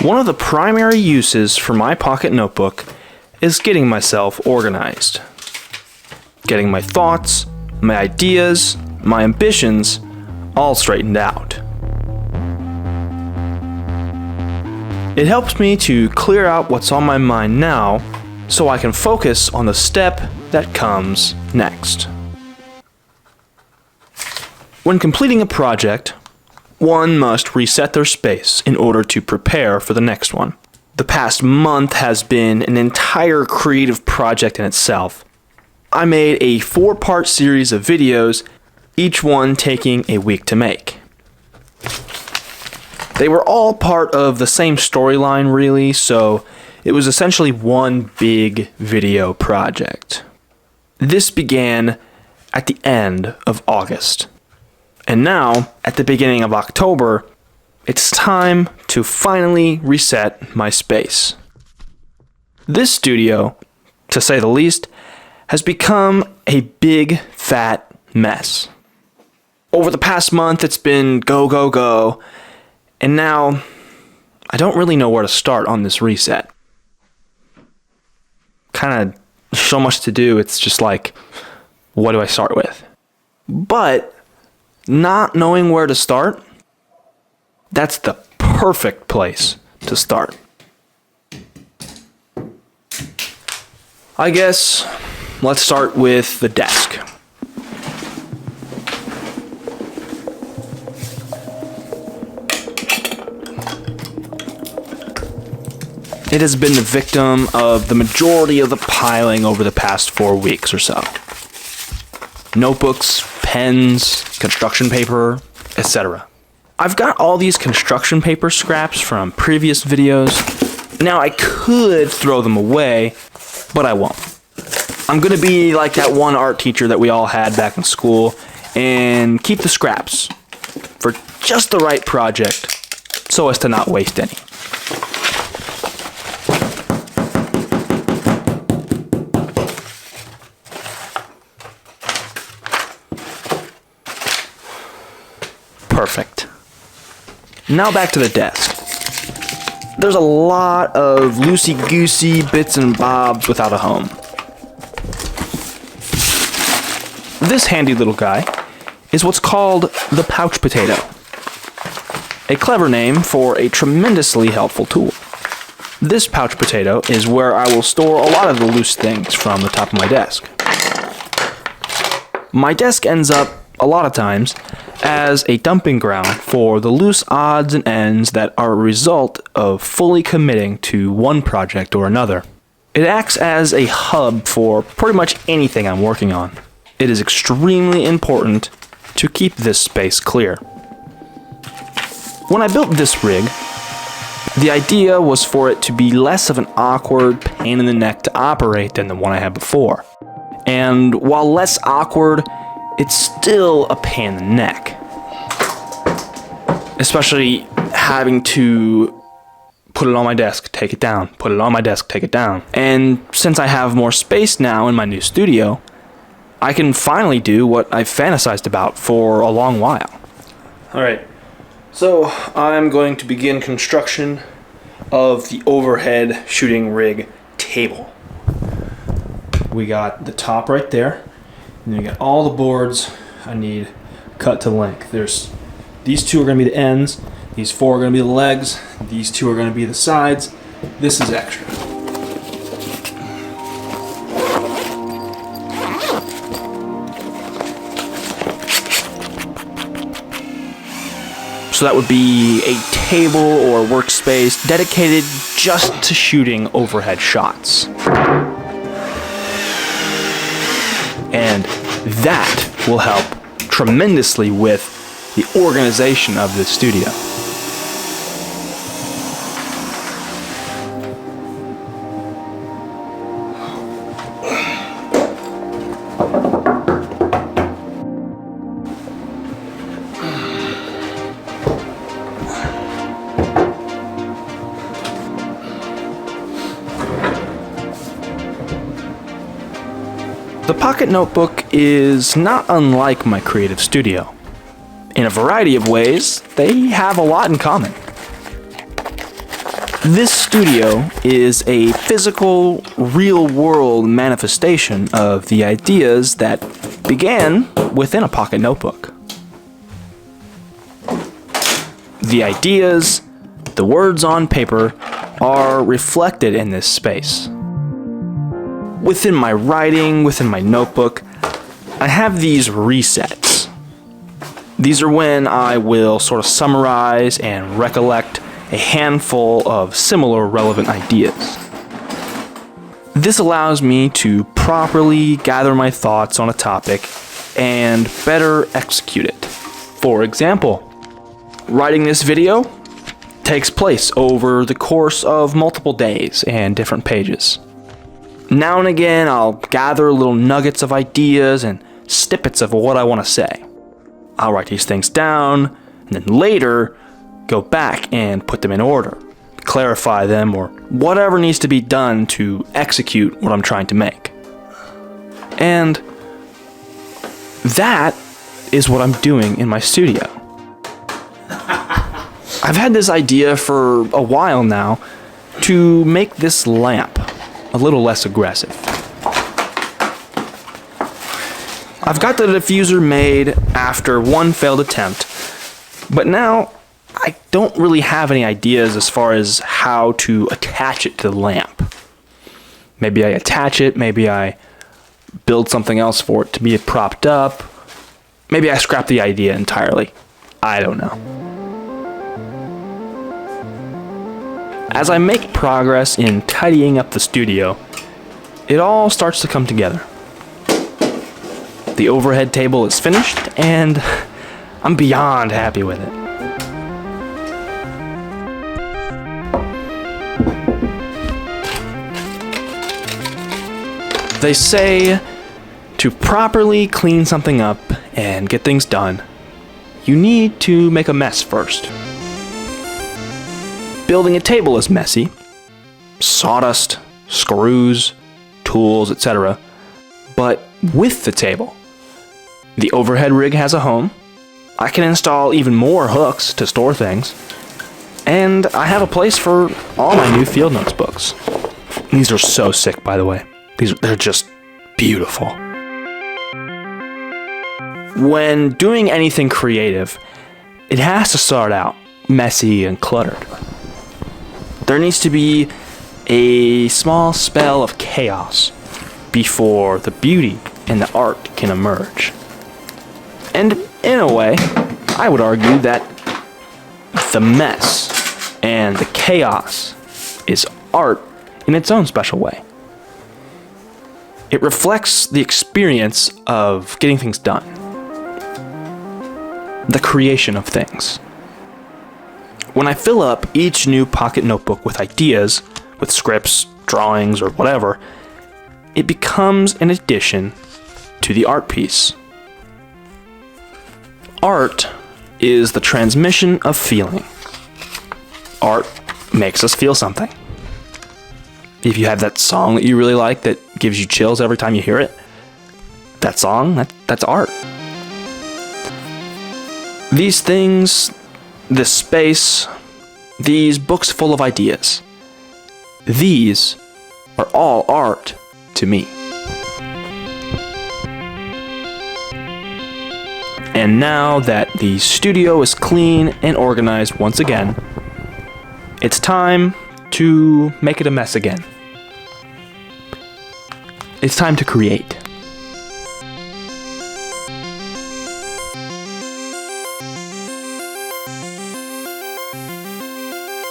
One of the primary uses for my pocket notebook is getting myself organized. Getting my thoughts, my ideas, my ambitions all straightened out. It helps me to clear out what's on my mind now so I can focus on the step that comes next. When completing a project, one must reset their space in order to prepare for the next one. The past month has been an entire creative project in itself. I made a 4-part series of videos, each one taking a week to make. They were all part of the same storyline really, so it was essentially one big video project. This began at the end of August. And now, at the beginning of October, it's time to finally reset my space. This studio, to say the least, has become a big, fat mess. Over the past month, it's been go, go, go, and now I don't really know where to start on this reset. Kind of so much to do, it's just like, what do I start with? But not knowing where to start, that's the perfect place to start. I guess let's start with the desk. It has been the victim of the majority of the piling over the past 4 weeks or so. Notebooks, pens, construction paper, etc. I've got all these construction paper scraps from previous videos. Now I could throw them away, but I won't. I'm gonna be like that one art teacher that we all had back in school and keep the scraps for just the right project so as to not waste any. Perfect. Now back to the desk. There's a lot of loosey-goosey bits and bobs without a home. This handy little guy is what's called the pouch potato. A clever name for a tremendously helpful tool. This pouch potato is where I will store a lot of the loose things from the top of my desk. My desk ends up, a lot of times, as a dumping ground for the loose odds and ends that are a result of fully committing to one project or another. It acts as a hub for pretty much anything I'm working on. It is extremely important to keep this space clear. When I built this rig, the idea was for it to be less of an awkward pain in the neck to operate than the one I had before. And while less awkward, it's still a pain in the neck. Especially having to put it on my desk, take it down, put it on my desk, take it down. And since I have more space now in my new studio, I can finally do what I've fantasized about for a long while. Alright, so I'm going to begin construction of the overhead shooting rig table. We got the top right there. And then we got all the boards I need cut to length. These 2 are going to be the ends, these 4 are going to be the legs, these 2 are going to be the sides. This is extra. So that would be a table or workspace dedicated just to shooting overhead shots. And that will help tremendously with the organization of the studio. The Pocket Notebook is not unlike my creative studio. In a variety of ways, they have a lot in common. This studio is a physical, real-world manifestation of the ideas that began within a pocket notebook. The ideas, the words on paper, are reflected in this space. Within my writing, within my notebook, I have these resets. These are when I will sort of summarize and recollect a handful of similar relevant ideas. This allows me to properly gather my thoughts on a topic and better execute it. For example, writing this video takes place over the course of multiple days and different pages. Now and again, I'll gather little nuggets of ideas and snippets of what I want to say. I'll write these things down, and then later, go back and put them in order, clarify them, or whatever needs to be done to execute what I'm trying to make. And that is what I'm doing in my studio. I've had this idea for a while now to make this lamp a little less aggressive. I've got the diffuser made after one failed attempt, but now I don't really have any ideas as far as how to attach it to the lamp. Maybe I attach it, maybe I build something else for it to be propped up, maybe I scrap the idea entirely. I don't know. As I make progress in tidying up the studio, it all starts to come together. The overhead table is finished, and I'm beyond happy with it. They say to properly clean something up and get things done, you need to make a mess first. Building a table is messy. Sawdust, screws, tools, etc. But with the table, the overhead rig has a home. I can install even more hooks to store things. And I have a place for all my new field notes books. These are so sick, by the way. They're just beautiful. When doing anything creative, it has to start out messy and cluttered. There needs to be a small spell of chaos before the beauty and the art can emerge. And in a way, I would argue that the mess and the chaos is art in its own special way. It reflects the experience of getting things done. The creation of things. When I fill up each new pocket notebook with ideas, with scripts, drawings, or whatever, it becomes an addition to the art piece. Art is the transmission of feeling. Art makes us feel something. If you have that song that you really like that gives you chills every time you hear it, that song, that's art. These things, this space, these books full of ideas, these are all art to me. And now that the studio is clean and organized once again, it's time to make it a mess again. It's time to create.